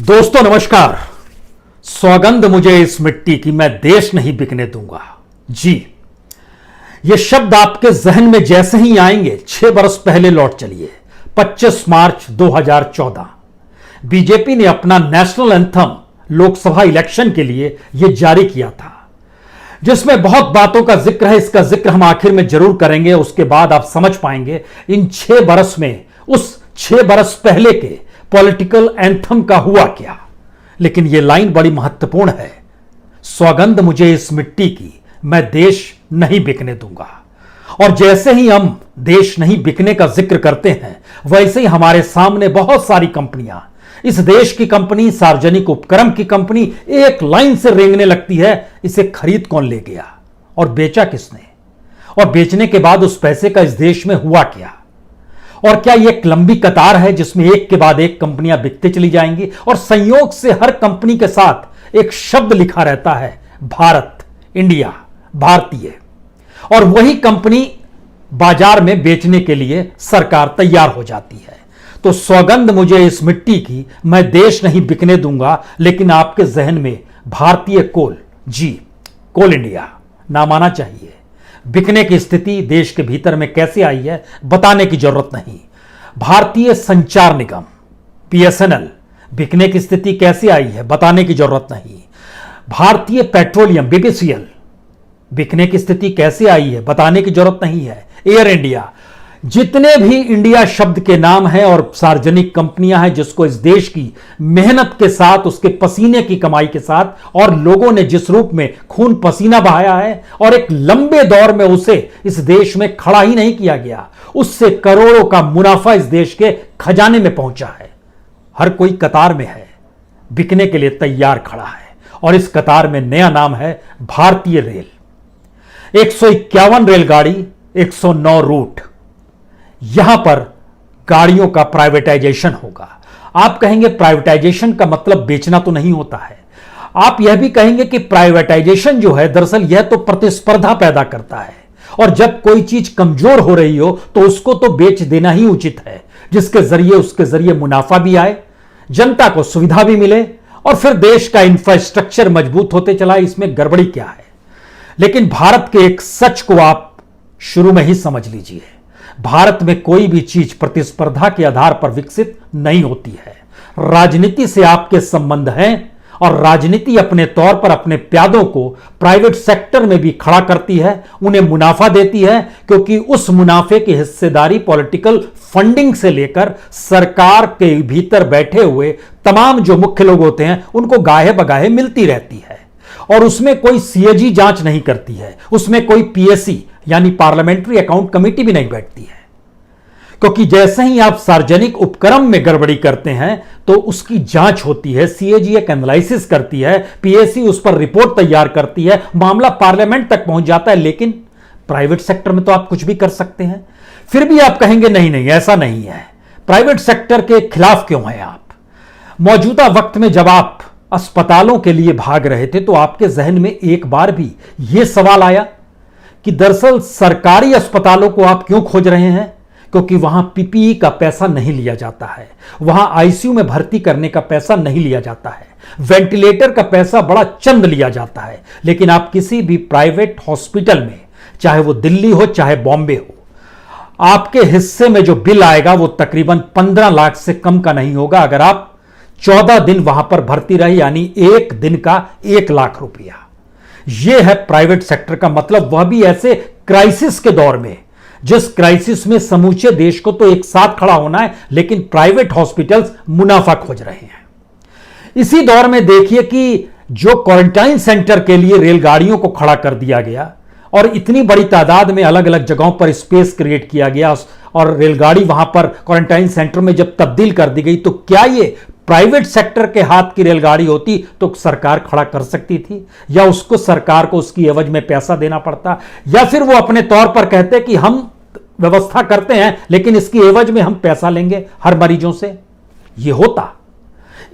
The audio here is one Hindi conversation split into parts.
दोस्तों नमस्कार। सौगंध मुझे इस मिट्टी की, मैं देश नहीं बिकने दूंगा। जी, ये शब्द आपके जहन में जैसे ही आएंगे 6 बरस पहले लौट चलिए। 25 मार्च 2014 बीजेपी ने अपना नेशनल एंथम लोकसभा इलेक्शन के लिए यह जारी किया था, जिसमें बहुत बातों का जिक्र है। इसका जिक्र हम आखिर में जरूर करेंगे, उसके बाद आप समझ पाएंगे इन 6 बरस में उस 6 बरस पहले के पॉलिटिकल एंथम का हुआ क्या। लेकिन यह लाइन बड़ी महत्वपूर्ण है, सौगंध मुझे इस मिट्टी की, मैं देश नहीं बिकने दूंगा। और जैसे ही हम देश नहीं बिकने का जिक्र करते हैं, वैसे ही हमारे सामने बहुत सारी कंपनियां, इस देश की कंपनी, सार्वजनिक उपक्रम की कंपनी एक लाइन से रेंगने लगती है, इसे खरीद कौन ले गया और बेचा किसने, और बेचने के बाद उस पैसे का इस देश में हुआ क्या। और क्या यह एक लंबी कतार है जिसमें एक के बाद एक कंपनियां बिकते चली जाएंगी और संयोग से हर कंपनी के साथ एक शब्द लिखा रहता है, भारत, इंडिया, भारतीय, और वही कंपनी बाजार में बेचने के लिए सरकार तैयार हो जाती है। तो सौगंध मुझे इस मिट्टी की, मैं देश नहीं बिकने दूंगा। लेकिन आपके जहन में भारतीय कोल, जी, कोल इंडिया नाम आना चाहिए। बिकने की स्थिति देश के भीतर में कैसे आई है बताने की जरूरत नहीं। भारतीय संचार निगम बीएसएनएल, बिकने की स्थिति कैसे आई है बताने की जरूरत नहीं। भारतीय पेट्रोलियम बीपीसीएल, बिकने की स्थिति कैसे आई है बताने की जरूरत नहीं है। एयर इंडिया, जितने भी इंडिया शब्द के नाम हैं और सार्वजनिक कंपनियां हैं जिसको इस देश की मेहनत के साथ, उसके पसीने की कमाई के साथ, और लोगों ने जिस रूप में खून पसीना बहाया है और एक लंबे दौर में उसे इस देश में खड़ा ही नहीं किया गया, उससे करोड़ों का मुनाफा इस देश के खजाने में पहुंचा है। हर कोई कतार में है, बिकने के लिए तैयार खड़ा है। और इस कतार में नया नाम है भारतीय रेल। 151 रेलगाड़ी, 109 रूट, यहां पर गाड़ियों का प्राइवेटाइजेशन होगा। आप कहेंगे प्राइवेटाइजेशन का मतलब बेचना तो नहीं होता है। आप यह भी कहेंगे कि प्राइवेटाइजेशन जो है दरअसल यह तो प्रतिस्पर्धा पैदा करता है, और जब कोई चीज कमजोर हो रही हो तो उसको तो बेच देना ही उचित है, जिसके जरिए उसके जरिए मुनाफा भी आए, जनता को सुविधा भी मिले, और फिर देश का इंफ्रास्ट्रक्चर मजबूत होते चला। इसमें गड़बड़ी क्या है। लेकिन भारत के एक सच को आप शुरू में ही समझ लीजिए, भारत में कोई भी चीज प्रतिस्पर्धा के आधार पर विकसित नहीं होती है। राजनीति से आपके संबंध हैं, और राजनीति अपने तौर पर अपने प्यादों को प्राइवेट सेक्टर में भी खड़ा करती है, उन्हें मुनाफा देती है, क्योंकि उस मुनाफे की हिस्सेदारी पॉलिटिकल फंडिंग से लेकर सरकार के भीतर बैठे हुए तमाम जो मुख्य लोग होते हैं उनको गाहे बगाहे मिलती रहती है। और उसमें कोई सीएजी जांच नहीं करती है, उसमें कोई पीएससी यानी पार्लियामेंट्री अकाउंट कमेटी भी नहीं बैठती है, क्योंकि जैसे ही आप सार्वजनिक उपक्रम में गड़बड़ी करते हैं तो उसकी जांच होती है, सीएजी एक एनालिसिस करती है, पीएससी उस पर रिपोर्ट तैयार करती है, मामला पार्लियामेंट तक पहुंच जाता है। लेकिन प्राइवेट सेक्टर में तो आप कुछ भी कर सकते हैं। फिर भी आप कहेंगे नहीं नहीं ऐसा नहीं है, प्राइवेट सेक्टर के खिलाफ क्यों हैं आप। मौजूदा वक्त में जब आप अस्पतालों के लिए भाग रहे थे तो आपके जहन में एक बार भी यह सवाल आया कि दरअसल सरकारी अस्पतालों को आप क्यों खोज रहे हैं? क्योंकि वहां पीपीई का पैसा नहीं लिया जाता है, वहां आईसीयू में भर्ती करने का पैसा नहीं लिया जाता है, वेंटिलेटर का पैसा बड़ा चंद लिया जाता है। लेकिन आप किसी भी प्राइवेट हॉस्पिटल में, चाहे वो दिल्ली हो चाहे बॉम्बे हो, आपके हिस्से में जो बिल आएगा वो तकरीबन 15 लाख से कम का नहीं होगा अगर आप 14 दिन वहां पर भर्ती रहे, यानी एक दिन का 1 लाख रुपया। यह है प्राइवेट सेक्टर का मतलब, वह भी ऐसे क्राइसिस के दौर में, जिस क्राइसिस में समूचे देश को तो एक साथ खड़ा होना है, लेकिन प्राइवेट हॉस्पिटल्स मुनाफा खोज रहे हैं। इसी दौर में देखिए कि जो क्वारंटाइन सेंटर के लिए रेलगाड़ियों को खड़ा कर दिया गया और इतनी बड़ी तादाद में अलग अलग जगहों पर स्पेस क्रिएट किया गया, और रेलगाड़ी वहां पर क्वारंटाइन सेंटर में जब तब्दील कर दी गई, तो क्या ये प्राइवेट सेक्टर के हाथ की रेलगाड़ी होती तो सरकार खड़ा कर सकती थी, या उसको सरकार को उसकी एवज में पैसा देना पड़ता, या फिर वो अपने तौर पर कहते कि हम व्यवस्था करते हैं लेकिन इसकी एवज में हम पैसा लेंगे हर मरीजों से, ये होता।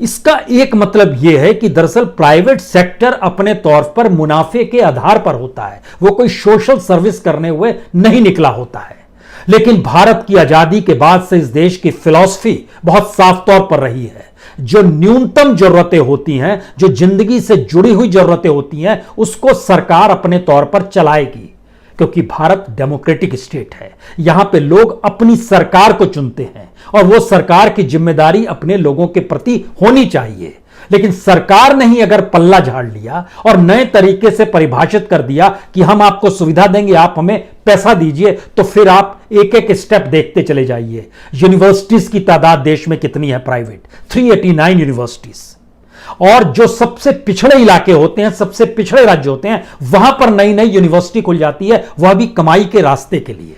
इसका एक मतलब यह है कि दरअसल प्राइवेट सेक्टर अपने तौर पर मुनाफे के आधार पर होता है, वो कोई सोशल सर्विस करने हुए नहीं निकला होता है। लेकिन भारत की आजादी के बाद से इस देश की फिलॉसफी बहुत साफ तौर पर रही है जो न्यूनतम जरूरतें होती हैं, जो जिंदगी से जुड़ी हुई जरूरतें होती हैं, उसको सरकार अपने तौर पर चलाएगी, क्योंकि भारत डेमोक्रेटिक स्टेट है। यहां पे लोग अपनी सरकार को चुनते हैं और वो सरकार की जिम्मेदारी अपने लोगों के प्रति होनी चाहिए। लेकिन सरकार ने ही अगर पल्ला झाड़ लिया और नए तरीके से परिभाषित कर दिया कि हम आपको सुविधा देंगे, आप हमें पैसा दीजिए, तो फिर आप एक एक स्टेप देखते चले जाइए। यूनिवर्सिटीज की तादाद देश में कितनी है? Private 389 universities. और जो सबसे पिछड़े इलाके होते हैं, सबसे पिछड़े राज्य होते हैं, वहां पर नई नई यूनिवर्सिटी खुल जाती है, वह भी कमाई के रास्ते के लिए।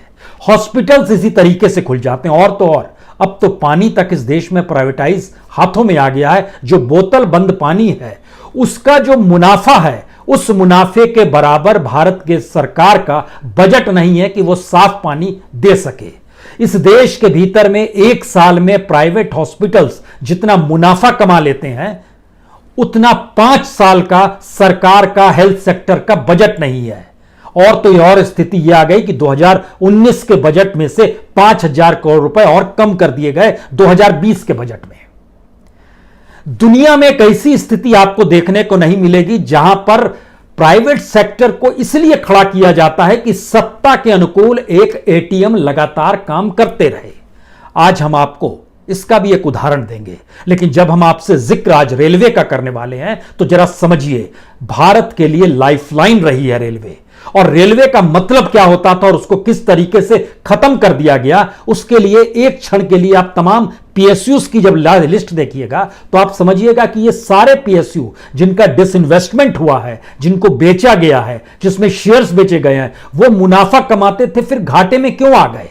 हॉस्पिटल्स इसी तरीके से खुल जाते हैं। और तो और अब तो पानी तक इस देश में प्राइवेटाइज हाथों में आ गया है। जो बोतल बंद पानी है, उसका जो मुनाफा है, उस मुनाफे के बराबर भारत के सरकार का बजट नहीं है कि वो साफ पानी दे सके। इस देश के भीतर में एक साल में प्राइवेट हॉस्पिटल्स जितना मुनाफा कमा लेते हैं, उतना 5 साल का सरकार का हेल्थ सेक्टर का बजट नहीं है। और तो और स्थिति यह आ गई कि 2019 के बजट में से 5,000 करोड़ रुपए और कम कर दिए गए 2020 के बजट में। दुनिया में एक ऐसी स्थिति आपको देखने को नहीं मिलेगी जहां पर प्राइवेट सेक्टर को इसलिए खड़ा किया जाता है कि सत्ता के अनुकूल एक एटीएम लगातार काम करते रहे। आज हम आपको इसका भी एक उदाहरण देंगे, लेकिन जब हम आपसे जिक्र आज रेलवे का करने वाले हैं तो जरा समझिए, भारत के लिए लाइफलाइन रही है रेलवे। और रेलवे का मतलब क्या होता था और उसको किस तरीके से खत्म कर दिया गया, उसके लिए एक क्षण के लिए आप तमाम पीएसयूज की जब लिस्ट देखिएगा तो आप समझिएगा कि ये सारे पीएसयू जिनका डिसइन्वेस्टमेंट हुआ है, जिनको बेचा गया है, जिसमें शेयर्स बेचे गए हैं, वो मुनाफा कमाते थे, फिर घाटे में क्यों आ गए?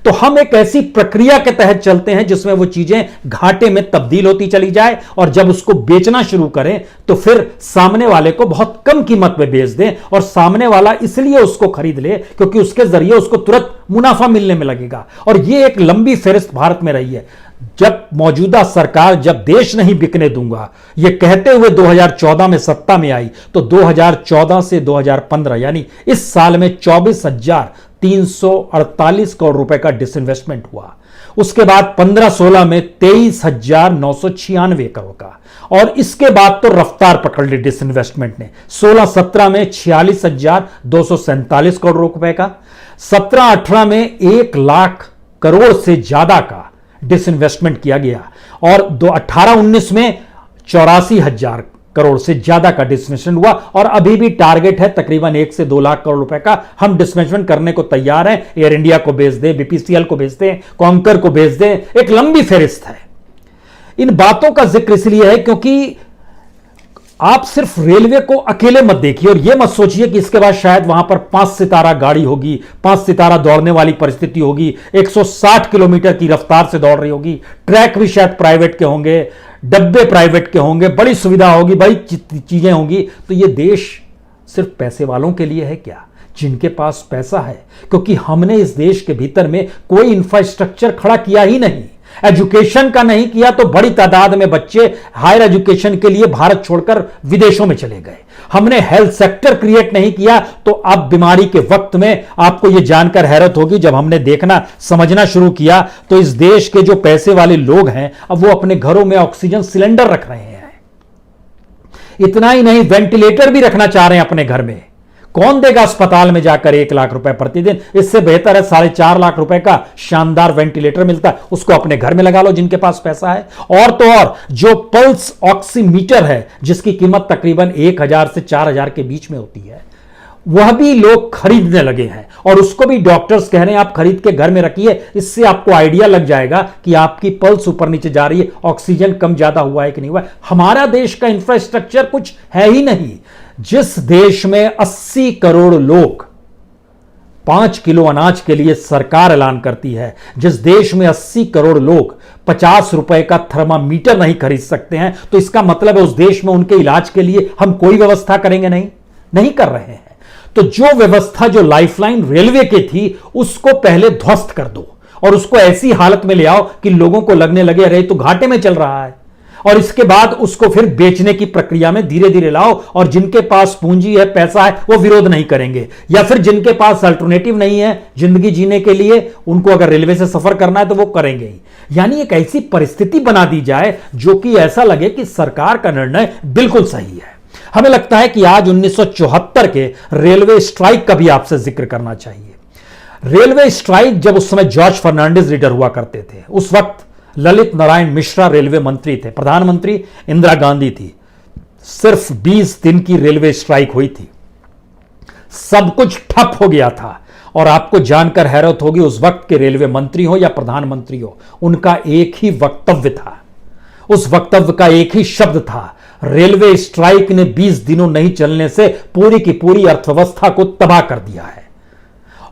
तो हम एक ऐसी प्रक्रिया के तहत चलते हैं जिसमें वो चीजें घाटे में तब्दील होती चली जाए, और जब उसको बेचना शुरू करें तो फिर सामने वाले को बहुत कम कीमत में बेच दें, और सामने वाला इसलिए उसको खरीद ले क्योंकि उसके जरिए उसको तुरंत मुनाफा मिलने में लगेगा। और ये एक लंबी फेहरिस्त भारत में रही है। जब मौजूदा सरकार जब देश नहीं बिकने दूंगा ये कहते हुए 2014 में सत्ता में आई, तो 2014 से 2015 यानी इस साल में 24,348 करोड़ रुपए का डिसइन्वेस्टमेंट हुआ। उसके बाद 15-16 में 23,996 करोड़ का, और इसके बाद तो रफ्तार पकड़ ली डिसइन्वेस्टमेंट ने। 16-17 में 46,247 करोड़ रुपए का, 17-18 में 1 लाख करोड़ से ज्यादा का डिसइन्वेस्टमेंट किया गया, और 18-19 में 84,000 करोड़ से ज्यादा का डिसइन्वेस्टमेंट हुआ। और अभी भी टारगेट है तकरीबन 1 से 2 लाख करोड़ रुपए का हम डिसइन्वेस्टमेंट करने को तैयार हैं। एयर इंडिया को बेच दें, बीपीसीएल को बेच दें, कॉन्कर को बेच दें, एक लंबी फेहरिस्त है। इन बातों का जिक्र इसलिए है क्योंकि आप सिर्फ रेलवे को अकेले मत देखिए और यह मत सोचिए कि इसके बाद शायद वहां पर 5 सितारा गाड़ी होगी, 5 सितारा दौड़ने वाली परिस्थिति होगी, 160 किलोमीटर की रफ्तार से दौड़ रही होगी, ट्रैक भी शायद प्राइवेट के होंगे, डब्बे प्राइवेट के होंगे, बड़ी सुविधा होगी, बड़ी चीजें होंगी। तो यह देश सिर्फ पैसे वालों के लिए है क्या? जिनके पास पैसा है, क्योंकि हमने इस देश के भीतर में कोई इंफ्रास्ट्रक्चर खड़ा किया ही नहीं। एजुकेशन का नहीं किया तो बड़ी तादाद में बच्चे हायर एजुकेशन के लिए भारत छोड़कर विदेशों में चले गए। हमने हेल्थ सेक्टर क्रिएट नहीं किया, तो अब बीमारी के वक्त में आपको यह जानकर हैरत होगी, जब हमने देखना समझना शुरू किया तो इस देश के जो पैसे वाले लोग हैं अब वो अपने घरों में ऑक्सीजन सिलेंडर रख रहे हैं। इतना ही नहीं, वेंटिलेटर भी रखना चाह रहे हैं अपने घर में। कौन देगा अस्पताल में जाकर 1 लाख रुपए प्रतिदिन? इससे बेहतर है 4.5 लाख रुपए का शानदार वेंटिलेटर मिलता है, उसको अपने घर में लगा लो जिनके पास पैसा है। और तो और जो पल्स ऑक्सीमीटर है जिसकी कीमत तकरीबन 1,000 से 4,000 के बीच में होती है, वह भी लोग खरीदने लगे हैं, और उसको भी डॉक्टर्स कह रहे हैं आप खरीद के घर में रखिए। इससे आपको आइडिया लग जाएगा कि आपकी पल्स ऊपर नीचे जा रही है, ऑक्सीजन कम ज्यादा हुआ है कि नहीं हुआ है। हमारा देश का इंफ्रास्ट्रक्चर कुछ है ही नहीं। जिस देश में 80 करोड़ लोग 5 किलो अनाज के लिए सरकार ऐलान करती है, जिस देश में 80 करोड़ लोग 50 रुपए का थर्मामीटर नहीं खरीद सकते हैं, तो इसका मतलब है उस देश में उनके इलाज के लिए हम कोई व्यवस्था करेंगे नहीं कर रहे हैं। तो जो व्यवस्था जो लाइफलाइन रेलवे की थी उसको पहले ध्वस्त कर दो और उसको ऐसी हालत में ले आओ कि लोगों को लगने लगे अरे तो घाटे में चल रहा है। और इसके बाद उसको फिर बेचने की प्रक्रिया में धीरे धीरे लाओ, और जिनके पास पूंजी है, पैसा है, वो विरोध नहीं करेंगे, या फिर जिनके पास अल्टरनेटिव नहीं है जिंदगी जीने के लिए, उनको अगर रेलवे से सफर करना है तो वो करेंगे ही। यानी एक ऐसी परिस्थिति बना दी जाए जो कि ऐसा लगे कि सरकार का निर्णय बिल्कुल सही है। हमें लगता है कि आज 1974 के रेलवे स्ट्राइक का भी आपसे जिक्र करना चाहिए। रेलवे स्ट्राइक, जब उस समय जॉर्ज फर्नांडिस लीडर हुआ करते थे, उस वक्त ललित नारायण मिश्रा रेलवे मंत्री थे, प्रधानमंत्री इंदिरा गांधी थी। सिर्फ 20 दिन की रेलवे स्ट्राइक हुई थी, सब कुछ ठप हो गया था। और आपको जानकर हैरत होगी, उस वक्त के रेलवे मंत्री हो या प्रधानमंत्री हो, उनका एक ही वक्तव्य था, उस वक्तव्य का एक ही शब्द था, रेलवे स्ट्राइक ने 20 दिनों नहीं चलने से पूरी की पूरी अर्थव्यवस्था को तबाह कर दिया है।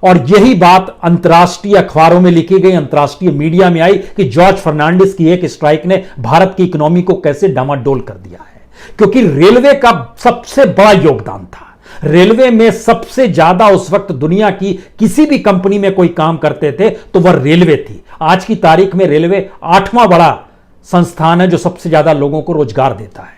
और यही बात अंतर्राष्ट्रीय अखबारों में लिखी गई, अंतर्राष्ट्रीय मीडिया में आई कि जॉर्ज फर्नांडिस की एक स्ट्राइक ने भारत की इकोनॉमी को कैसे डामाडोल कर दिया है। क्योंकि रेलवे का सबसे बड़ा योगदान था, रेलवे में सबसे ज्यादा उस वक्त दुनिया की किसी भी कंपनी में कोई काम करते थे तो वह रेलवे थी। आज की तारीख में रेलवे 8वां बड़ा संस्थान है जो सबसे ज्यादा लोगों को रोजगार देता है।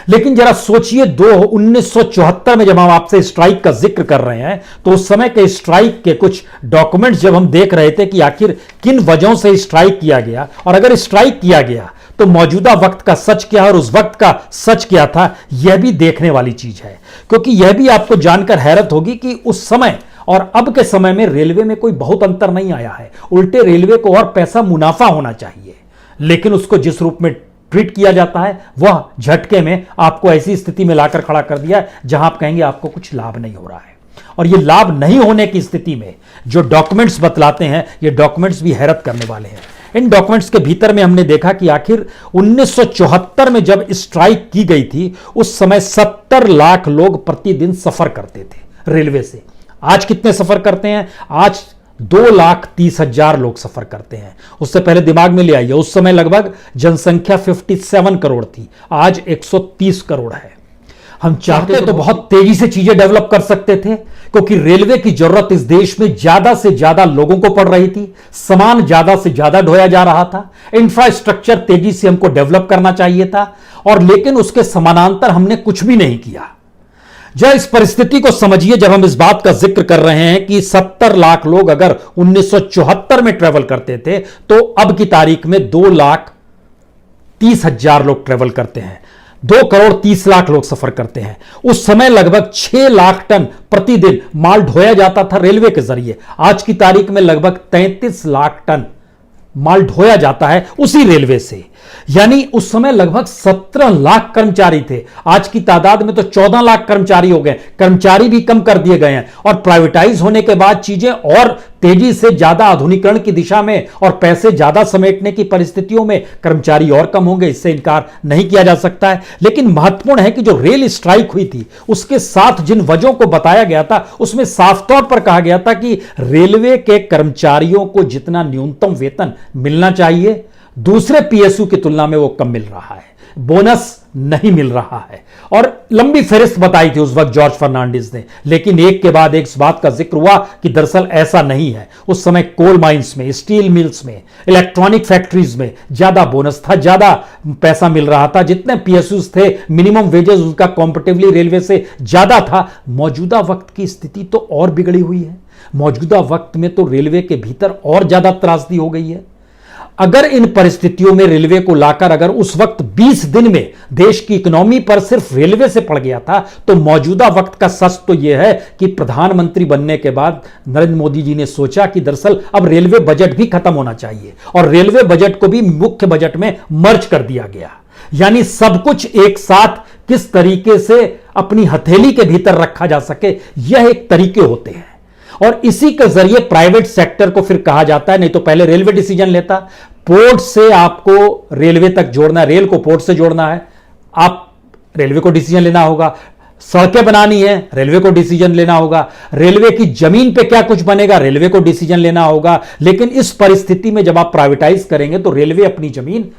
लेकिन जरा सोचिए, 1974 में जब हम आपसे स्ट्राइक का जिक्र कर रहे हैं, तो उस समय के स्ट्राइक के कुछ डॉक्यूमेंट्स जब हम देख रहे थे कि आखिर किन वजहों से स्ट्राइक किया गया, और अगर स्ट्राइक किया गया तो मौजूदा वक्त का सच क्या है और उस वक्त का सच क्या था, यह भी देखने वाली चीज है। क्योंकि यह भी आपको जानकर हैरत होगी कि उस समय और अब के समय में रेलवे में कोई बहुत अंतर नहीं आया है। उल्टे रेलवे को और पैसा मुनाफा होना चाहिए, लेकिन उसको जिस रूप में ट्रीट किया जाता है वह झटके में आपको ऐसी स्थिति में लाकर खड़ा कर दिया जहां आप कहेंगे आपको कुछ लाभ नहीं हो रहा है। और ये लाभ नहीं होने की स्थिति में जो डॉक्यूमेंट्स बतलाते हैं, ये डॉक्यूमेंट्स भी हैरत करने वाले हैं। इन डॉक्यूमेंट्स के भीतर में हमने देखा कि आखिर 1974 में जब स्ट्राइक की गई थी, उस समय 70 लाख लोग प्रतिदिन सफर करते थे रेलवे से। आज कितने सफर करते हैं? आज 2,30,000 लोग सफर करते हैं। उससे पहले दिमाग में ले आइए, उस समय लगभग जनसंख्या 57 करोड़ थी, आज 130 करोड़ है। हम चाहते तो बहुत तेजी से चीजें डेवलप कर सकते थे, क्योंकि रेलवे की जरूरत इस देश में ज्यादा से ज्यादा लोगों को पड़ रही थी, सामान ज्यादा से ज्यादा ढोया जा रहा था, इंफ्रास्ट्रक्चर तेजी से हमको डेवलप करना चाहिए था, और लेकिन उसके समानांतर हमने कुछ भी नहीं किया। जरा इस परिस्थिति को समझिए, जब हम इस बात का जिक्र कर रहे हैं कि 70 लाख लोग अगर 1974 में ट्रेवल करते थे, तो अब की तारीख में 2,30,000 लोग ट्रेवल करते हैं, 2,30,00,000 लोग सफर करते हैं। उस समय लगभग 6 लाख टन प्रतिदिन माल ढोया जाता था रेलवे के जरिए। आज की तारीख में लगभग 33 लाख टन माल ढोया जाता है उसी रेलवे से। यानी उस समय लगभग 17 लाख कर्मचारी थे, आज की तादाद में तो 14 लाख कर्मचारी हो गए। कर्मचारी भी कम कर दिए गए हैं, और प्राइवेटाइज होने के बाद चीजें और तेजी से ज्यादा आधुनिकीकरण की दिशा में और पैसे ज्यादा समेटने की परिस्थितियों में कर्मचारी और कम होंगे, इससे इनकार नहीं किया जा सकता है। लेकिन महत्वपूर्ण है कि जो रेल स्ट्राइक हुई थी, उसके साथ जिन वजहों को बताया गया था, उसमें साफ तौर पर कहा गया था कि रेलवे के कर्मचारियों को जितना न्यूनतम वेतन मिलना चाहिए, दूसरे पीएसयू की तुलना में वो कम मिल रहा है, बोनस नहीं मिल रहा है। और लंबी फहरिस्त बताई थी उस वक्त जॉर्ज फर्नांडिस ने। लेकिन एक के बाद एक इस बात का जिक्र हुआ कि दरअसल ऐसा नहीं है। उस समय कोल माइंस में, स्टील मिल्स में, इलेक्ट्रॉनिक फैक्ट्रीज में ज्यादा बोनस था, ज्यादा पैसा मिल रहा था। जितने पीएसयूज थे, मिनिमम वेजेस उनका कॉम्पिटिटिवली रेलवे से ज्यादा था। मौजूदा वक्त की स्थिति तो और बिगड़ी हुई है। मौजूदा वक्त में तो रेलवे के भीतर और ज्यादा त्रासदी हो गई है। अगर इन परिस्थितियों में रेलवे को लाकर अगर उस वक्त 20 दिन में देश की इकोनॉमी पर सिर्फ रेलवे से पड़ गया था, तो मौजूदा वक्त का सच तो यह है कि प्रधानमंत्री बनने के बाद नरेंद्र मोदी जी ने सोचा कि दरअसल अब रेलवे बजट भी खत्म होना चाहिए, और रेलवे बजट को भी मुख्य बजट में मर्ज कर दिया गया। यानी सब कुछ एक साथ किस तरीके से अपनी हथेली के भीतर रखा जा सके, यह एक तरीके होते हैं। और इसी के जरिए प्राइवेट सेक्टर को फिर कहा जाता है, नहीं तो पहले रेलवे डिसीजन लेता, पोर्ट से आपको रेलवे तक जोड़ना है, रेल को पोर्ट से जोड़ना है, आप रेलवे को डिसीजन लेना होगा। सड़कें बनानी है, रेलवे को डिसीजन लेना होगा। रेलवे की जमीन पे क्या कुछ बनेगा, रेलवे को डिसीजन लेना होगा। लेकिन इस परिस्थिति में जब आप प्राइवेटाइज करेंगे तो रेलवे अपनी जमीन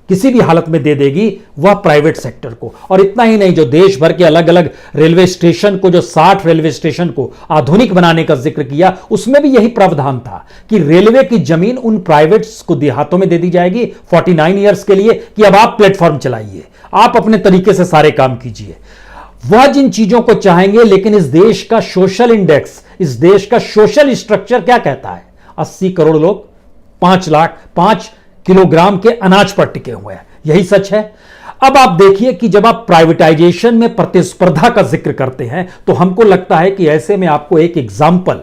किसी भी हालत में दे देगी वह प्राइवेट सेक्टर को। और इतना ही नहीं, जो देश भर के अलग अलग रेलवे स्टेशन को, जो 60 रेलवे स्टेशन को आधुनिक बनाने का जिक्र किया, उसमें भी यही प्रावधान था कि रेलवे की जमीन उन प्राइवेट्स को हाथों में दे दी जाएगी 49 ईयर्स के लिए कि अब आप प्लेटफॉर्म चलाइए, आप अपने तरीके से सारे काम कीजिए। वह जिन चीजों को चाहेंगे, लेकिन इस देश का सोशल इंडेक्स, इस देश का सोशल स्ट्रक्चर क्या कहता है? 80 करोड़ लोग 5 किलोग्राम के अनाज पर टिके हुए हैं। यही सच है। अब आप देखिए कि जब आप प्राइवेटाइजेशन में प्रतिस्पर्धा का जिक्र करते हैं तो हमको लगता है कि ऐसे में आपको एक एग्जाम्पल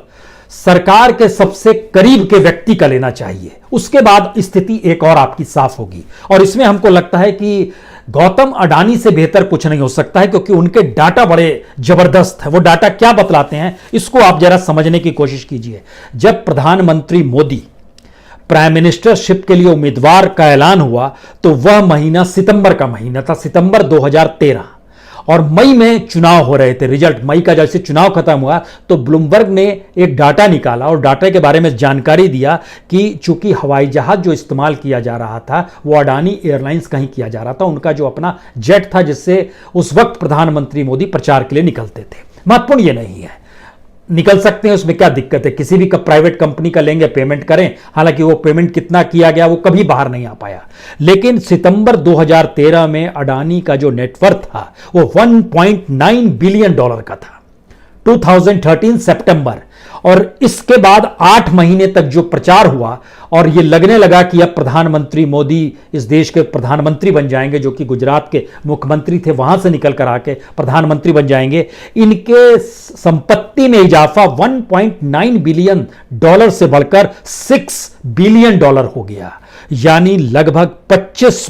सरकार के सबसे करीब के व्यक्ति का लेना चाहिए, उसके बाद स्थिति एक और आपकी साफ होगी। और इसमें हमको लगता है कि गौतम अडानी से बेहतर कुछ नहीं हो सकता है, क्योंकि उनके डाटा बड़े जबरदस्त है। वो डाटा क्या बतलाते हैं, इसको आप जरा समझने की कोशिश कीजिए। जब प्रधानमंत्री मोदी प्राइम मिनिस्टरशिप के लिए उम्मीदवार का ऐलान हुआ तो वह महीना सितंबर का महीना था, सितंबर 2013, और मई में चुनाव हो रहे थे। रिजल्ट मई का जैसे चुनाव खत्म हुआ तो ब्लूमबर्ग ने एक डाटा निकाला और डाटा के बारे में जानकारी दिया कि चूंकि हवाई जहाज जो इस्तेमाल किया जा रहा था वो अडानी एयरलाइंस का ही किया जा रहा था, उनका जो अपना जेट था जिससे उस वक्त प्रधानमंत्री मोदी प्रचार के लिए निकलते थे। महत्वपूर्ण ये नहीं है, निकल सकते हैं, उसमें क्या दिक्कत है? किसी भी प्राइवेट कंपनी का लेंगे, पेमेंट करें। हालांकि वो पेमेंट कितना किया गया वो कभी बाहर नहीं आ पाया। लेकिन सितंबर 2013 में अडानी का जो नेटवर्थ था वो 1.9 बिलियन डॉलर का था, 2013 सितंबर। और इसके बाद 8 महीने तक जो प्रचार हुआ और ये लगने लगा कि अब प्रधानमंत्री मोदी इस देश के प्रधानमंत्री बन जाएंगे, जो कि गुजरात के मुख्यमंत्री थे वहां से निकल कर आके प्रधानमंत्री बन जाएंगे, इनके संपत्ति में इजाफा 1.9 बिलियन डॉलर से बढ़कर 6 बिलियन डॉलर हो गया। यानी लगभग 25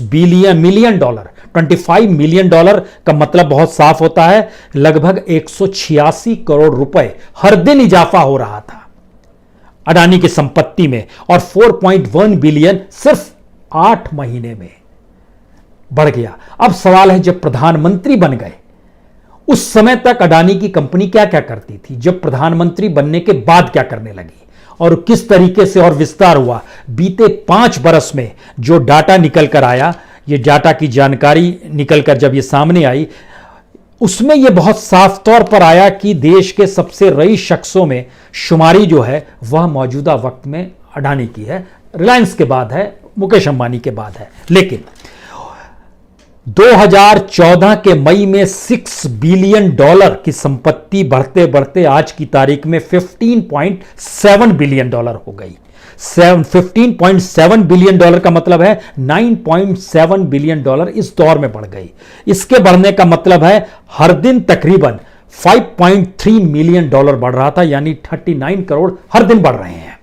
मिलियन डॉलर, 25 मिलियन डॉलर का मतलब बहुत साफ होता है, लगभग 186 करोड़ रुपए हर दिन इजाफा हो रहा था अडानी की संपत्ति में, और 4.1 बिलियन सिर्फ 8 महीने में बढ़ गया। अब सवाल है, जब प्रधानमंत्री बन गए उस समय तक अडानी की कंपनी क्या क्या करती थी, जब प्रधानमंत्री बनने के बाद क्या करने लगी और किस तरीके से और विस्तार हुआ। बीते 5 बरस में जो डाटा निकल कर आया, ये डाटा की जानकारी निकल कर जब ये सामने आई, उसमें यह बहुत साफ तौर पर आया कि देश के सबसे रईस शख्सों में शुमारी जो है वह मौजूदा वक्त में अडानी की है, रिलायंस के बाद है, मुकेश अंबानी के बाद है। लेकिन 2014 के मई में 6 बिलियन डॉलर की संपत्ति बढ़ते बढ़ते आज की तारीख में 15.7 बिलियन डॉलर हो गई। 15.7 बिलियन डॉलर का मतलब है 9.7 बिलियन डॉलर इस दौर में बढ़ गई। इसके बढ़ने का मतलब है हर दिन तकरीबन 5.3 मिलियन डॉलर बढ़ रहा था, यानी 39 करोड़ हर दिन बढ़ रहे हैं।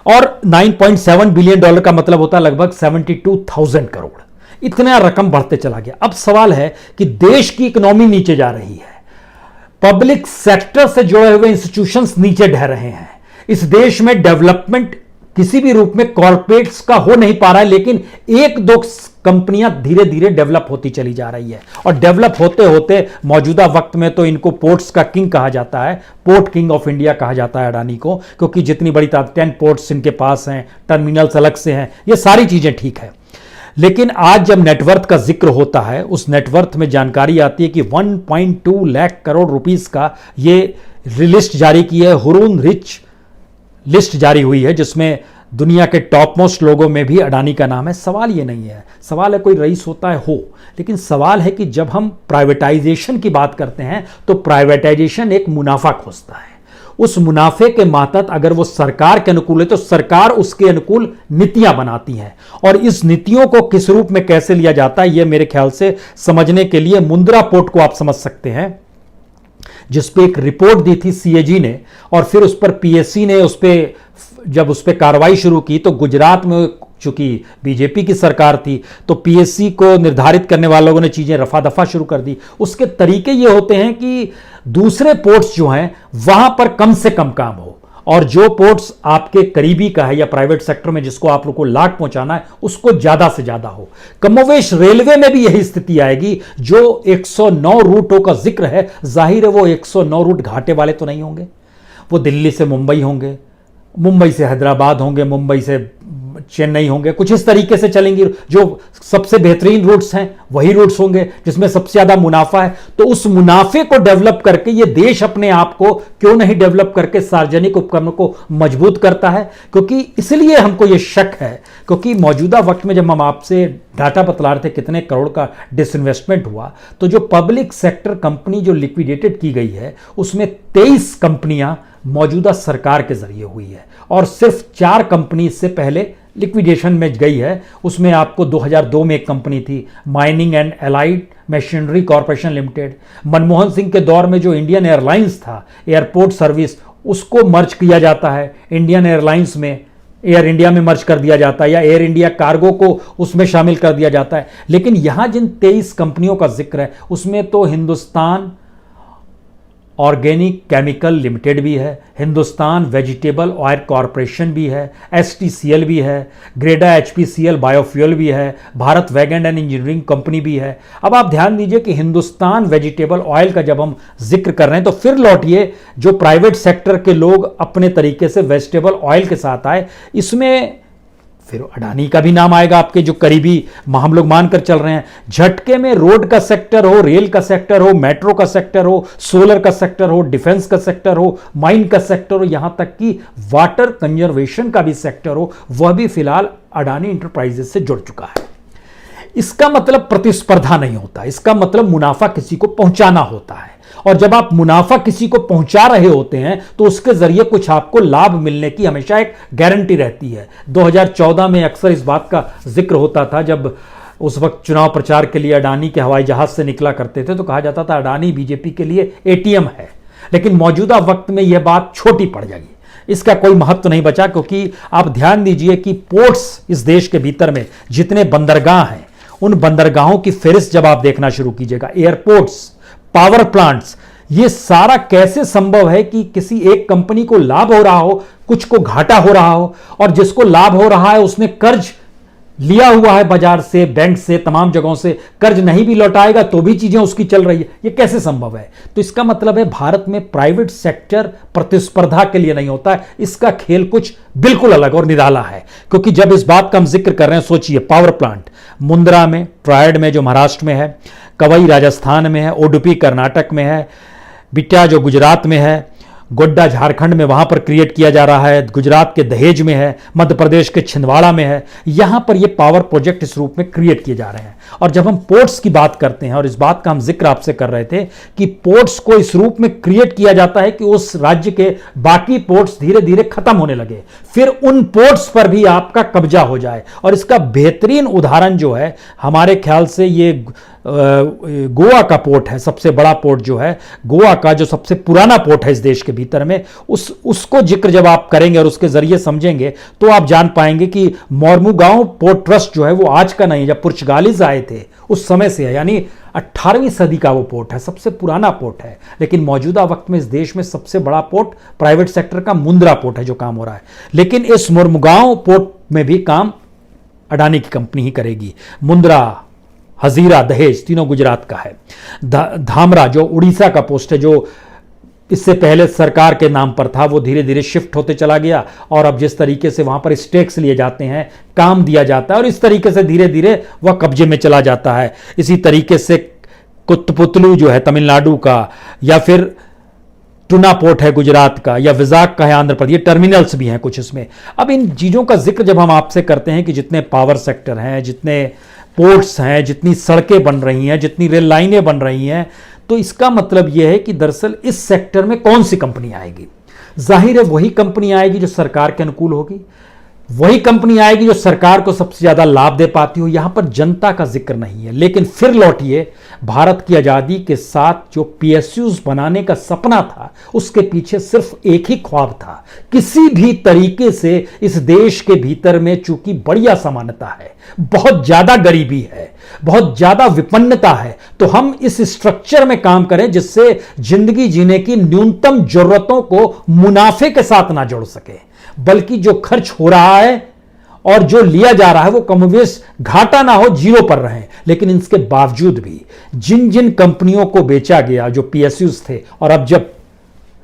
और 9.7 बिलियन डॉलर का मतलब होता है लगभग 72,000 करोड़। इतना रकम बढ़ते चला गया। अब सवाल है कि देश की इकोनॉमी नीचे जा रही है, पब्लिक सेक्टर से जुड़े हुए इंस्टीट्यूशंस नीचे ढह रहे हैं, इस देश में डेवलपमेंट किसी भी रूप में कॉर्पोरेट्स का हो नहीं पा रहा है, लेकिन 1-2 कंपनियां धीरे धीरे डेवलप होती चली जा रही है। और डेवलप होते होते मौजूदा वक्त में तो इनको पोर्ट्स का किंग कहा जाता है, पोर्ट किंग ऑफ इंडिया कहा जाता है अडानी को, क्योंकि जितनी बड़ी 10 पोर्ट्स इनके पास हैं, टर्मिनल्स अलग से हैं, ये सारी चीजें ठीक है। लेकिन आज जब नेटवर्थ का जिक्र होता है, उस नेटवर्थ में जानकारी आती है कि 1.2 लाख करोड़ रुपीस का ये लिस्ट जारी की है, हुरून रिच लिस्ट जारी हुई है, जिसमें दुनिया के टॉप मोस्ट लोगों में भी अडानी का नाम है। सवाल ये नहीं है, सवाल है कोई रईस होता है हो, लेकिन सवाल है कि जब हम प्राइवेटाइजेशन की बात करते हैं तो प्राइवेटाइजेशन एक मुनाफा खोजता है। उस मुनाफे के मातहत अगर वो सरकार के अनुकूल है तो सरकार उसके अनुकूल नीतियां बनाती है, और इस नीतियों को किस रूप में कैसे लिया जाता है ये मेरे ख्याल से समझने के लिए मुंद्रा पोर्ट को आप समझ सकते हैं, जिस पे एक रिपोर्ट दी थी सीएजी ने, और फिर उस पर पीएससी ने जब उस पर कार्रवाई शुरू की तो गुजरात में चूंकि बीजेपी की सरकार थी तो पीएससी को निर्धारित करने वाले लोगों ने चीजें रफा दफा शुरू कर दी। उसके तरीके ये होते हैं कि दूसरे पोर्ट्स जो हैं वहां पर कम से कम काम हो, और जो पोर्ट्स आपके करीबी का है या प्राइवेट सेक्टर में जिसको आप लोग को लाभ पहुंचाना है उसको ज्यादा से ज्यादा हो। कमोवेश रेलवे में भी यही स्थिति आएगी। जो 109 रूटों का जिक्र है, जाहिर है वो 109 रूट घाटे वाले तो नहीं होंगे, वो दिल्ली से मुंबई होंगे, मुंबई से हैदराबाद होंगे, मुंबई से चेन्नई होंगे, कुछ इस तरीके से चलेंगी। जो सबसे बेहतरीन रूट्स हैं वही रूट्स होंगे जिसमें सबसे ज्यादा मुनाफा है। तो उस मुनाफे को डेवलप करके ये देश अपने आप को क्यों नहीं डेवलप करके सार्वजनिक उपकरणों को मजबूत करता है? क्योंकि इसलिए हमको ये शक है, क्योंकि मौजूदा वक्त में जब हम आपसे डाटा बतला रहे थे कितने करोड़ का डिसइन्वेस्टमेंट हुआ, तो जो पब्लिक सेक्टर कंपनी जो लिक्विडेटेड की गई है उसमें 23 कंपनियां मौजूदा सरकार के जरिए हुई है और सिर्फ 4 कंपनी इससे पहले लिक्विडेशन में गई है। उसमें आपको 2002 में एक कंपनी थी, mining and allied machinery corporation limited. Manmohan Singh के दौर में जो इंडियन एयरलाइंस था, एयरपोर्ट सर्विस, उसको मर्ज किया जाता है इंडियन एयरलाइंस में, एयर इंडिया में मर्ज कर दिया जाता है, या एयर इंडिया कार्गो को उसमें शामिल कर दिया जाता है। लेकिन यहां जिन 23 कंपनियों का जिक्र है उसमें तो हिंदुस्तान ऑर्गेनिक केमिकल लिमिटेड भी है, हिंदुस्तान वेजिटेबल ऑयल कॉरपोरेशन भी है, एसटीसीएल भी है, ग्रेडा एचपीसीएल बायोफ्यूल भी है, Bharat wagon and engineering company भी है। अब आप ध्यान दीजिए कि हिंदुस्तान वेजिटेबल ऑयल का जब हम जिक्र कर रहे हैं तो फिर लौटिए जो प्राइवेट सेक्टर के लोग अपने तरीके से वेजिटेबल ऑयल के साथ आए, इसमें फिर अडानी का भी नाम आएगा, आपके जो करीबी हम लोग मानकर चल रहे हैं। झटके में रोड का सेक्टर हो, रेल का सेक्टर हो, मेट्रो का सेक्टर हो, सोलर का सेक्टर हो, डिफेंस का सेक्टर हो, माइन का सेक्टर हो, यहां तक कि वाटर कंजर्वेशन का भी सेक्टर हो, वह भी फिलहाल अडानी इंटरप्राइजेस से जुड़ चुका है। इसका मतलब प्रतिस्पर्धा नहीं होता, इसका मतलब मुनाफा किसी को पहुंचाना होता है। और जब आप मुनाफा किसी को पहुंचा रहे होते हैं तो उसके जरिए कुछ आपको लाभ मिलने की हमेशा एक गारंटी रहती है। 2014 में अक्सर इस बात का जिक्र होता था, जब उस वक्त चुनाव प्रचार के लिए अडानी के हवाई जहाज से निकला करते थे तो कहा जाता था अडानी बीजेपी के लिए एटीएम है। लेकिन मौजूदा वक्त में यह बात छोटी पड़ जाएगी, इसका कोई महत्व नहीं बचा, क्योंकि आप ध्यान दीजिए कि पोर्ट्स इस देश के भीतर में जितने बंदरगाह हैं उन बंदरगाहों की फहरिस्त जब आप देखना शुरू कीजिएगा, एयरपोर्ट्स, पावर प्लांट्स, ये सारा कैसे संभव है कि किसी एक कंपनी को लाभ हो रहा हो, कुछ को घाटा हो रहा हो, और जिसको लाभ हो रहा है उसने कर्ज लिया हुआ है बाजार से, बैंक से, तमाम जगहों से, कर्ज नहीं भी लौटाएगा तो भी चीजें उसकी चल रही है। ये कैसे संभव है? तो इसका मतलब है भारत में प्राइवेट सेक्टर प्रतिस्पर्धा के लिए नहीं होता है, इसका खेल कुछ बिल्कुल अलग और निराला है। क्योंकि जब इस बात का हम जिक्र कर रहे हैं, सोचिए पावर प्लांट मुंद्रा में, ट्रायड में जो महाराष्ट्र में है, कवई राजस्थान में है, ओडुपी कर्नाटक में है, बिट्या जो गुजरात में है, गोड्डा झारखंड में वहां पर क्रिएट किया जा रहा है, गुजरात के दहेज में है, मध्य प्रदेश के छिंदवाड़ा में है, यहां पर ये पावर प्रोजेक्ट इस रूप में क्रिएट किए जा रहे हैं। और जब हम पोर्ट्स की बात करते हैं, और इस बात का हम जिक्र आपसे कर रहे थे कि पोर्ट्स को इस रूप में क्रिएट किया जाता है कि उस राज्य के बाकी पोर्ट्स धीरे धीरे खत्म होने लगे, फिर उन पोर्ट्स पर भी आपका कब्जा हो जाए। और इसका बेहतरीन उदाहरण जो है, हमारे ख्याल से ये गोवा का पोर्ट है, सबसे बड़ा पोर्ट जो है गोवा का, जो सबसे पुराना पोर्ट है इस देश के भीतर में, उसको जिक्र जब आप करेंगे और उसके जरिए समझेंगे तो आप जान पाएंगे कि मोरमुगांव पोर्ट ट्रस्ट जो है वो आज का नहीं, जब पुर्तगालीज आए थे उस समय से है, यानी 18वीं सदी का वो पोर्ट है, सबसे पुराना पोर्ट है। लेकिन मौजूदा वक्त में इस देश में सबसे बड़ा पोर्ट प्राइवेट सेक्टर का मुंद्रा पोर्ट है जो काम हो रहा है। लेकिन इस मोरमुगांव पोर्ट में भी काम अडानी की कंपनी ही करेगी। मुंद्रा, हजीरा, दहेज तीनों गुजरात का है। धामरा जो उड़ीसा का पोस्ट है, जो इससे पहले सरकार के नाम पर था, वो धीरे धीरे शिफ्ट होते चला गया, और अब जिस तरीके से वहां पर स्टेक्स लिए जाते हैं, काम दिया जाता है, और इस तरीके से धीरे धीरे वह कब्जे में चला जाता है। इसी तरीके से कुतपुतलू जो है तमिलनाडु का, या फिर टूना पोर्ट है गुजरात का, या विजाक का है आंध्र प्रदेश, ये टर्मिनल्स भी हैं कुछ इसमें। अब इन चीज़ों का जिक्र जब हम आपसे करते हैं कि जितने पावर सेक्टर हैं, जितने पोर्ट्स हैं, जितनी सड़कें बन रही हैं, जितनी रेल लाइनें बन रही हैं, तो इसका मतलब यह है कि दरअसल इस सेक्टर में कौन सी कंपनी आएगी? जाहिर है वही कंपनी आएगी जो सरकार के अनुकूल होगी, वही कंपनी आएगी जो सरकार को सबसे ज्यादा लाभ दे पाती हो। यहां पर जनता का जिक्र नहीं है। लेकिन फिर लौटिए, भारत की आजादी के साथ जो पीएसयूज बनाने का सपना था, उसके पीछे सिर्फ एक ही ख्वाब था, किसी भी तरीके से इस देश के भीतर में चूंकि बड़ी असमानता है, बहुत ज्यादा गरीबी है, बहुत ज्यादा विपन्नता है, तो हम इस स्ट्रक्चर में काम करें जिससे जिंदगी जीने की न्यूनतम जरूरतों को मुनाफे के साथ ना जोड़ सके, बल्कि जो खर्च हो रहा है और जो लिया जा रहा है वो कमोबेश घाटा ना हो, जीरो पर रहे। लेकिन इसके बावजूद भी जिन जिन कंपनियों को बेचा गया, जो पीएसयूज थे, और अब जब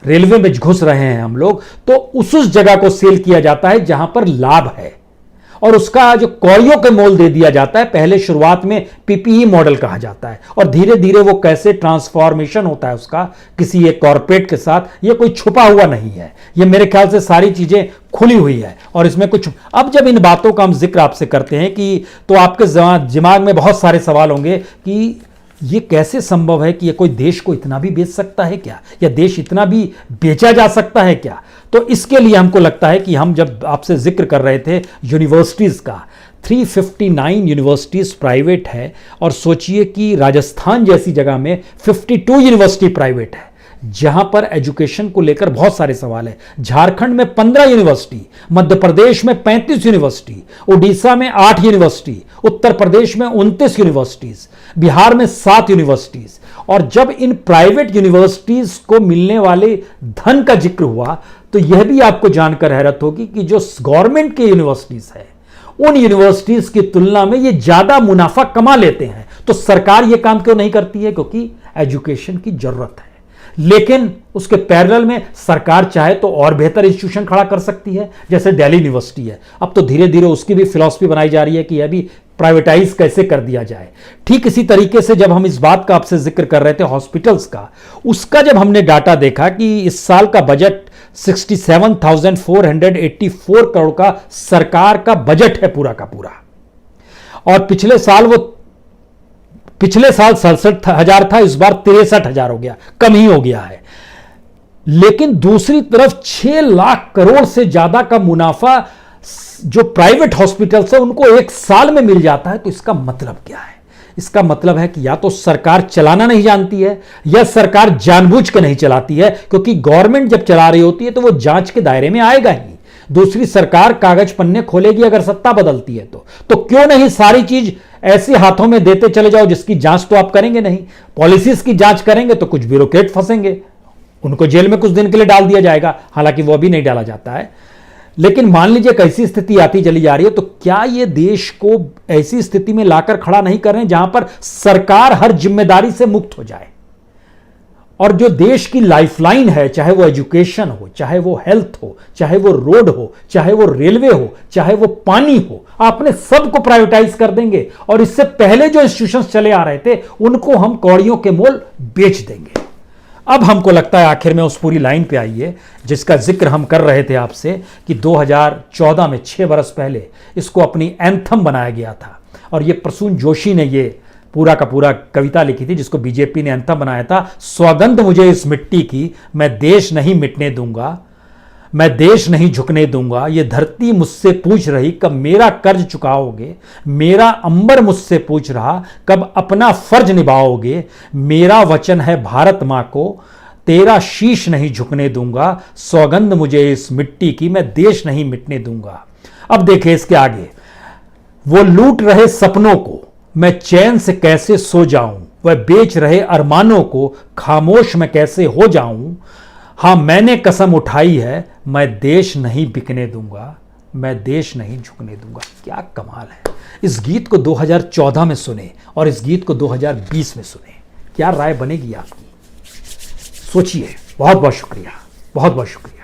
रेलवे में घुस रहे हैं हम लोग, तो उस जगह को सेल किया जाता है जहां पर लाभ है, और उसका जो कौड़ियों के मोल दे दिया जाता है। पहले शुरुआत में पीपीई मॉडल कहा जाता है और धीरे धीरे वो कैसे ट्रांसफॉर्मेशन होता है उसका किसी एक कॉर्पोरेट के साथ, ये कोई छुपा हुआ नहीं है, ये मेरे ख्याल से सारी चीजें खुली हुई है और इसमें कुछ। अब जब इन बातों का हम जिक्र आपसे करते हैं कि तो आपके दिमाग में बहुत सारे सवाल होंगे कि ये कैसे संभव है कि ये कोई देश को इतना भी बेच सकता है क्या, या देश इतना भी बेचा जा सकता है क्या। तो इसके लिए हमको लगता है कि हम जब आपसे जिक्र कर रहे थे यूनिवर्सिटीज़ का, 359 यूनिवर्सिटीज़ प्राइवेट है और सोचिए कि राजस्थान जैसी जगह में 52 यूनिवर्सिटी प्राइवेट है जहां पर एजुकेशन को लेकर बहुत सारे सवाल है। झारखंड में 15 यूनिवर्सिटी, मध्य प्रदेश में 35 यूनिवर्सिटी, उड़ीसा में 8 यूनिवर्सिटी, उत्तर प्रदेश में 29 यूनिवर्सिटीज, बिहार में 7 यूनिवर्सिटीज। और जब इन प्राइवेट यूनिवर्सिटीज को मिलने वाले धन का जिक्र हुआ तो यह भी आपको जानकर हैरत होगी कि जो गवर्नमेंट के यूनिवर्सिटीज है उन यूनिवर्सिटीज की तुलना में ये ज्यादा मुनाफा कमा लेते हैं। तो सरकार ये काम क्यों नहीं करती है? क्योंकि एजुकेशन की जरूरत है, लेकिन उसके पैरेलल में सरकार चाहे तो और बेहतर इंस्टीट्यूशन खड़ा कर सकती है, जैसे दिल्ली यूनिवर्सिटी है। अब तो धीरे धीरे उसकी भी फिलॉसफी बनाई जा रही है कि यह भी प्राइवेटाइज कैसे कर दिया जाए। ठीक इसी तरीके से जब हम इस बात का आपसे जिक्र कर रहे थे हॉस्पिटल्स का, उसका जब हमने डाटा देखा कि इस साल का बजट 67,484 करोड़ का सरकार का बजट है पूरा का पूरा, और पिछले साल 67,000 था, इस बार 63,000 हो गया, कम ही हो गया है। लेकिन दूसरी तरफ 6 लाख करोड़ से ज्यादा का मुनाफा जो प्राइवेट हॉस्पिटल्स है उनको एक साल में मिल जाता है। तो इसका मतलब क्या है? इसका मतलब है कि या तो सरकार चलाना नहीं जानती है या सरकार जानबूझ के नहीं चलाती है, क्योंकि गवर्नमेंट जब चला रही होती है तो वो जांच के दायरे में आएगा ही। दूसरी सरकार कागज पन्ने खोलेगी अगर सत्ता बदलती है तो क्यों नहीं सारी चीज ऐसे हाथों में देते चले जाओ जिसकी जांच तो आप करेंगे नहीं। पॉलिसीज की जांच करेंगे तो कुछ ब्यूरोक्रेट फंसेंगे, उनको जेल में कुछ दिन के लिए डाल दिया जाएगा, हालांकि वो अभी नहीं डाला जाता है। लेकिन मान लीजिए कैसी स्थिति आती चली जा रही है, तो क्या ये देश को ऐसी स्थिति में लाकर खड़ा नहीं कर रहे हैं जहां पर सरकार हर जिम्मेदारी से मुक्त हो जाए, और जो देश की लाइफलाइन है, चाहे वो एजुकेशन हो, चाहे वो हेल्थ हो, चाहे वो रोड हो, चाहे वो रेलवे हो, चाहे वो पानी हो, आपने सबको प्राइवेटाइज कर देंगे और इससे पहले जो इंस्टीट्यूशंस चले आ रहे थे उनको हम कौड़ियों के मोल बेच देंगे। अब हमको लगता है आखिर में उस पूरी लाइन पे आइए जिसका जिक्र हम कर रहे थे आपसे कि 2014 में 6 बरस पहले इसको अपनी एंथम बनाया गया था, और ये प्रसून जोशी ने ये पूरा का पूरा कविता लिखी थी जिसको बीजेपी ने एंथम बनाया था। सौगंध मुझे इस मिट्टी की, मैं देश नहीं मिटने दूंगा, मैं देश नहीं झुकने दूंगा। ये धरती मुझसे पूछ रही कब मेरा कर्ज चुकाओगे, मेरा अंबर मुझसे पूछ रहा कब अपना फर्ज निभाओगे। मेरा वचन है भारत मां को, तेरा शीश नहीं झुकने दूंगा। सौगंध मुझे इस मिट्टी की, मैं देश नहीं मिटने दूंगा। अब देखिए इसके आगे, वो लूट रहे सपनों को मैं चैन से कैसे सो जाऊं, वह बेच रहे अरमानों को खामोश मैं कैसे हो जाऊं। हां मैंने कसम उठाई है, मैं देश नहीं बिकने दूंगा, मैं देश नहीं झुकने दूंगा। क्या कमाल है। इस गीत को 2014 में सुने और इस गीत को 2020 में सुने, क्या राय बनेगी आपकी? सोचिए। बहुत बहुत शुक्रिया, बहुत बहुत शुक्रिया।